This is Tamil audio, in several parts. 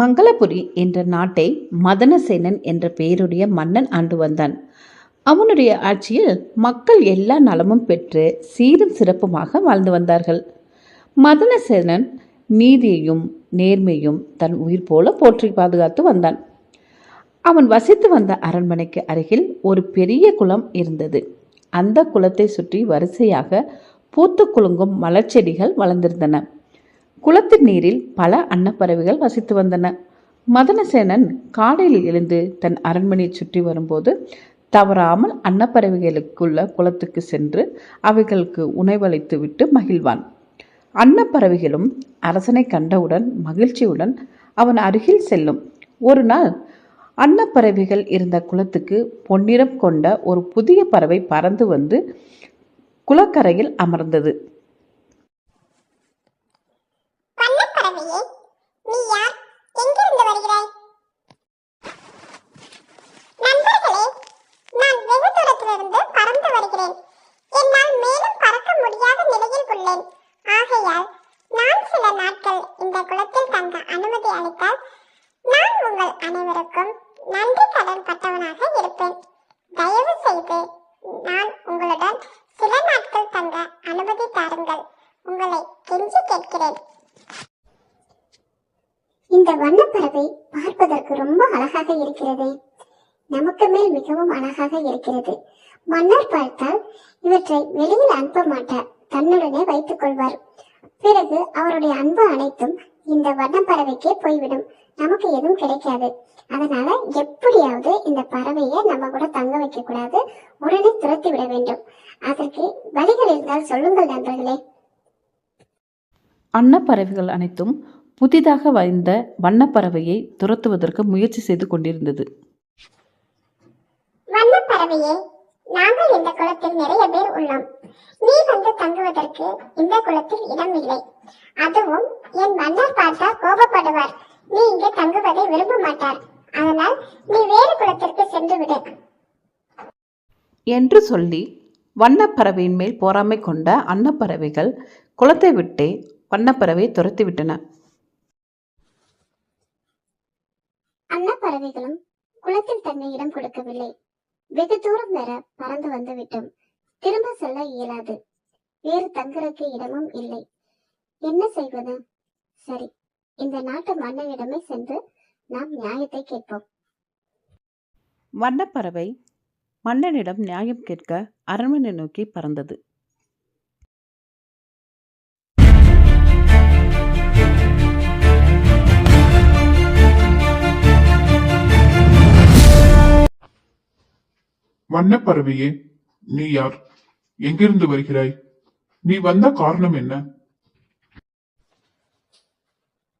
மங்களபுரி என்ற நாட்டை மதனசேனன் என்ற பெயருடைய மன்னன் ஆண்டு வந்தான். அவனுடைய ஆட்சியில் மக்கள் எல்லா நலமும் பெற்று சீரும் சிறப்புமாக வாழ்ந்து வந்தார்கள். மதனசேனன் நீதியையும் நேர்மையும் தன் உயிர் போல போற்றி பாதுகாத்து வந்தான். அவன் வசித்து வந்த அரண்மனைக்கு அருகில் ஒரு பெரிய குளம் இருந்தது. அந்த குளத்தை சுற்றி வரிசையாக பூத்து குலுங்கும் மலர்ச்செடிகள் வளர்ந்திருந்தன. குளத்தின் நீரில் பல அன்னப்பறவைகள் வசித்து வந்தன. மதனசேனன் காலையில் எழுந்து தன் அரண்மனையை சுற்றி வரும்போது தவறாமல் அன்னப்பறவைகளுக்குள்ள குளத்துக்கு சென்று அவைகளுக்கு உணவளித்து விட்டு மகிழ்வான். அன்னப்பறவைகளும் அரசனை கண்டவுடன் மகிழ்ச்சியுடன் அவன் அருகில் செல்லும். ஒரு நாள் அன்னப்பறவைகள் இருந்த குளத்துக்கு பொன்னிறம் கொண்ட ஒரு புதிய பறவை பறந்து வந்து குளக்கரையில் அமர்ந்தது. ஆகையால் நான் சில நாட்கள் இந்த குளத்தில் தங்க அனுமதி அளித்தால் நான் உங்கள் அனைவருக்கும் நன்றி கடன் பட்டவனாக இருப்பேன். தயவு செய்து நான் உங்களுடன் சில நாட்கள் தங்க அனுமதி தாருங்கள். உங்களை கெஞ்சி கேட்கிறேன். இந்த வண்ணப்பறவை பார்ப்பதற்கு ரொம்ப அழகாக இருக்கிறது. நமக்கு மேல் மிகவும் அழகாக இருக்கிறது. மன்னர் பார்த்தால் இவற்றை வெளியில் அனுப்ப மாட்டார், தன்னுடனே வைத்துக் கொள்வார். பிறகு அவருடைய அன்பு அனைத்தும் இந்த வண்ணப்பறவைக்கே போய்விடும். நமக்கு எதுவும் கிடைக்காது. அதனால எப்படியாவது இந்த பறவையை நம்ம கூட தங்க வைக்க கூடாது, உடனே துரத்தி விட வேண்டும். அதற்கு வழிகள் இருந்தால் சொல்லுங்கள் நண்பர்களே. அன்னப்பறவைகள் அனைத்தும் புதிதாக வந்த வண்ணப்பறவையை துரத்துவதற்கு முயற்சி செய்து கொண்டிருந்தது. வண்ணப்பறவையே, நாங்கள் இந்த குளத்தில் நிறைய பேர் உள்ளோம். நீ வந்து தங்குவதற்கு இந்த குளத்தில் இடம் இல்லை. அதுவும் என் மன்னர் பார்த்தா கோபப்படுவார். நீ இங்கே தங்குவதை விரும்ப மாட்டார். அதனால் நீ வேறு குளத்திற்கு சென்று விடு என்று சொல்லி வண்ணப்பறவையின் மேல் பொறாமை கொண்ட அன்னப்பறவைகள் குளத்தை விட்டே வண்ணப்பறவை துரத்திவிட்டன. அன்னப்பறவைகளும் குளத்தில் தன்னை இடம் கொடுக்கவில்லை. வெகு தூரம் வர பறந்து வந்து விட்டோம். திரும்ப செல்ல இயலாது. வேறு தங்குறதுக்கு இடமும் இல்லை. என்ன செய்வது? சரி, இந்த நாட்டு மன்னனிடமே சென்று நாம் நியாயத்தை கேட்போம். வண்ணப்பறவை மன்னனிடம் நியாயம் கேட்க அரண்மனை நோக்கி பறந்தது. வண்ணப்பறவையே, நீ யார்? எங்கிருந்து வருகிறாய்? நீ வந்த காரணம் என்ன?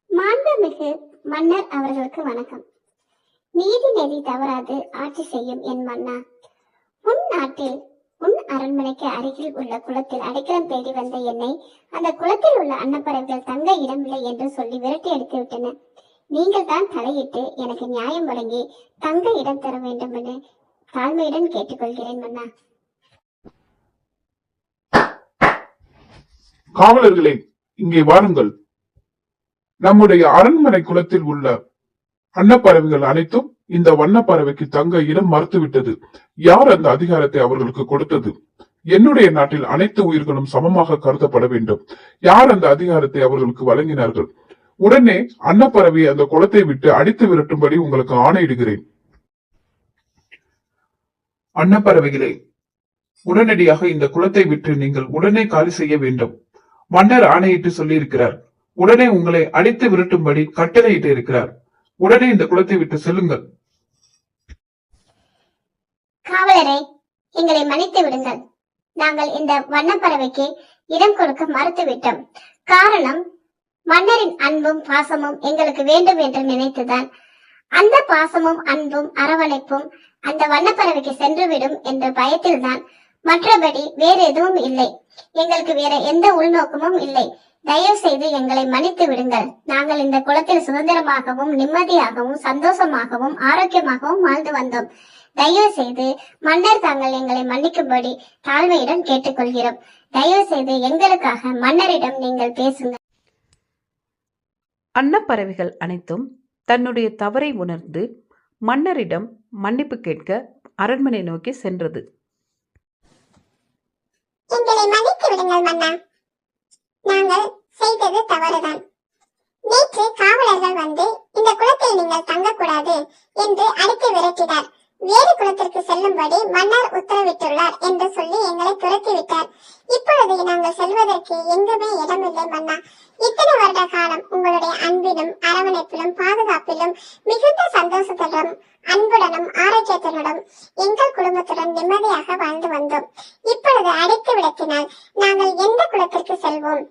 மாண்புமிகு மன்னர் அவர்களுக்கு வணக்கம். நீதி நெறி தவறாது ஆட்சி செய்யும் என் மன்னா, உன் நாட்டில் உன் அரண்மனைக்கு அருகில் உள்ள குளத்தில் அடைக்கலம் தேடி வந்த என்னை அந்த குளத்தில் உள்ள அன்னப்பறவைகள் தங்க இடமில்லை என்று சொல்லி விரட்டி அடித்து விட்டன. நீங்கள் தான் தலையிட்டு எனக்கு நியாயம் வழங்கி தங்க இடம் தர வேண்டும் என தாழ்மையுடன் கேட்டுக்கொள்கிறேன் மன்னா. காவலர்களே, இங்கே வாருங்கள். நம்முடைய அரண்மனை குளத்தில் உள்ள அன்னப்பறவைகள் அனைத்தும் இந்த வண்ணப்பறவைக்கு தங்க இடம் மறுத்துவிட்டது. யார் அந்த அதிகாரத்தை அவர்களுக்கு கொடுத்தது? என்னுடைய நாட்டில் அனைத்து உயிர்களும் சமமாக கருதப்பட வேண்டும். யார் அந்த அதிகாரத்தை அவர்களுக்கு வழங்கினார்கள்? உடனே அன்னப்பறவையை அந்த குளத்தை விட்டு அடித்து விரட்டும்படி உங்களுக்கு ஆணையிடுகிறேன். அன்னப்பறவைகளே, உடனடியாக இந்த குளத்தை விட்டு நீங்கள் உடனே காலி செய்ய வேண்டும். மன்னர் ஆணையிட்டு சொல்லி இருக்கிறார். உடனே உங்களை அடித்து விரட்டும்படி கட்டளையிட்டு இருக்கிறார். உடனே இந்த குளத்தை விட்டு செல்லுங்கள். காவலரே, எங்களை மன்னித்து விடுங்கள். நாங்கள் இந்த வண்ணப்பறவைக்கு இடம் கொடுக்க மறுத்து விட்டோம். காரணம், மன்னரின் அன்பும் பாசமும் எங்களுக்கு வேண்டும் என்று நினைத்துதான். அந்த பாசமும் அன்பும் அரவணைப்பும் அந்த வண்ணப்பறவைக்கு சென்றுவிடும் என்ற பயத்தில் தான். மற்றபடி வேறு எதுவும் இல்லை. எங்களுக்கு வேற எந்த உள்நோக்கமும் இல்லை. தயவு செய்து எங்களை மன்னித்து விடுங்கள். நாங்கள் இந்த குளத்தில் சுதந்திரமாகவும் நிம்மதியாகவும் சந்தோஷமாகவும் ஆரோக்கியமாகவும் வாழ்ந்து வந்தோம். தயவு செய்து மன்னர் தாங்கள் எங்களை மன்னிக்கும்படி தாழ்மையுடன் கேட்டுக்கொள்கிறோம். தயவு செய்து எங்களுக்காக மன்னரிடம் நீங்கள் பேசுங்கள். அன்னப்பறவைகள் அனைத்தும் தன்னுடைய தவறை உணர்ந்து மன்னரிடம் மன்னிப்பு கேட்க அரண்மனை நோக்கி சென்றது. எங்களை மன்னித்து விடுங்கள் மன்னா, நாங்கள் செய்தது தவறுதான். நேற்று காவலர்கள் வந்து இந்த குளத்தில் நீங்கள் தங்கக்கூடாது என்று அடித்து விரட்டினார். வேறு குளத்திற்கு செல்லும்படி மன்னர் உத்தரவிட்டுள்ளார் என்று சொல்லி எங்களை துரத்திவிட்டார். இப்பொழுது நாங்கள் செல்வதற்கு எங்குமே இடமில்லை மன்னா. இத்தனை வருட காலம் உங்களுடைய அன்பிலும் அரவணைப்பிலும் பாதுகாப்பிலும் மிகுந்த சந்தோஷத்துடன் அன்புடனும் ஆரோக்கியத்துடனும் எங்கள் குடும்பத்துடன் நிம்மதியாக வாழ்ந்து வந்தோம். இப்பொழுது அடித்து விளக்கினால் நாங்கள் எந்த குளத்திற்கு செல்வோம்?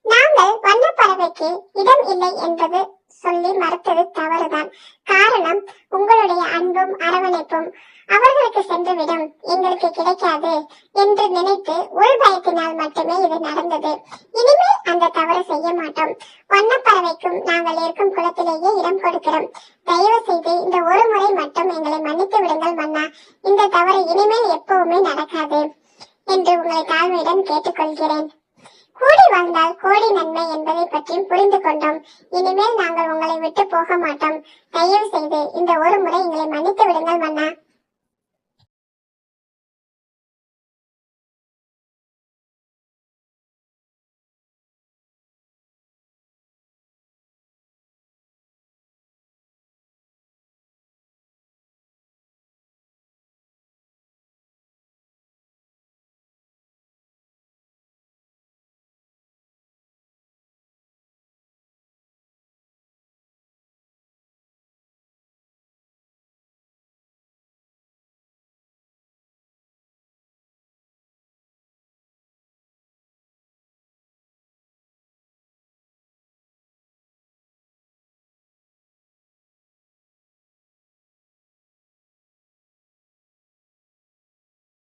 நாங்கள் வண்ணப்பறவைக்கு இடம் இல்லை என்பது சொல்லி மறுத்தது தவறுதான். காரணம், உங்களுடைய அன்பும் அரவணைப்பும் அவர்களுக்கு சென்றுவிடும், எங்களுக்கு கிடைக்காது என்று நினைத்து உள்பயத்தினால் மட்டுமே இது நடந்தது. இனிமேல் அந்த தவறு செய்ய மாட்டோம். வண்ணப்பறவைக்கும் நாங்கள் இருக்கும் குளத்திலேயே இடம் கொடுக்கிறோம். தயவு செய்து இந்த ஒரு முறை மட்டும் எங்களை மன்னித்து விடுங்கள் மன்னா. இந்த தவறு இனிமேல் எப்பவுமே நடக்காது என்று உங்களை தாழ்மையுடன் கேட்டுக்கொள்கிறேன். கூடி வாழ்ந்தால் கோடி நன்மை என்பதை பற்றியும் புரிந்து கொண்டோம். இனிமேல் நாங்கள் உங்களை விட்டு போக மாட்டோம். தயவு செய்து இந்த ஒரு முறை எங்களை மன்னித்து விடுங்கள் மன்னா.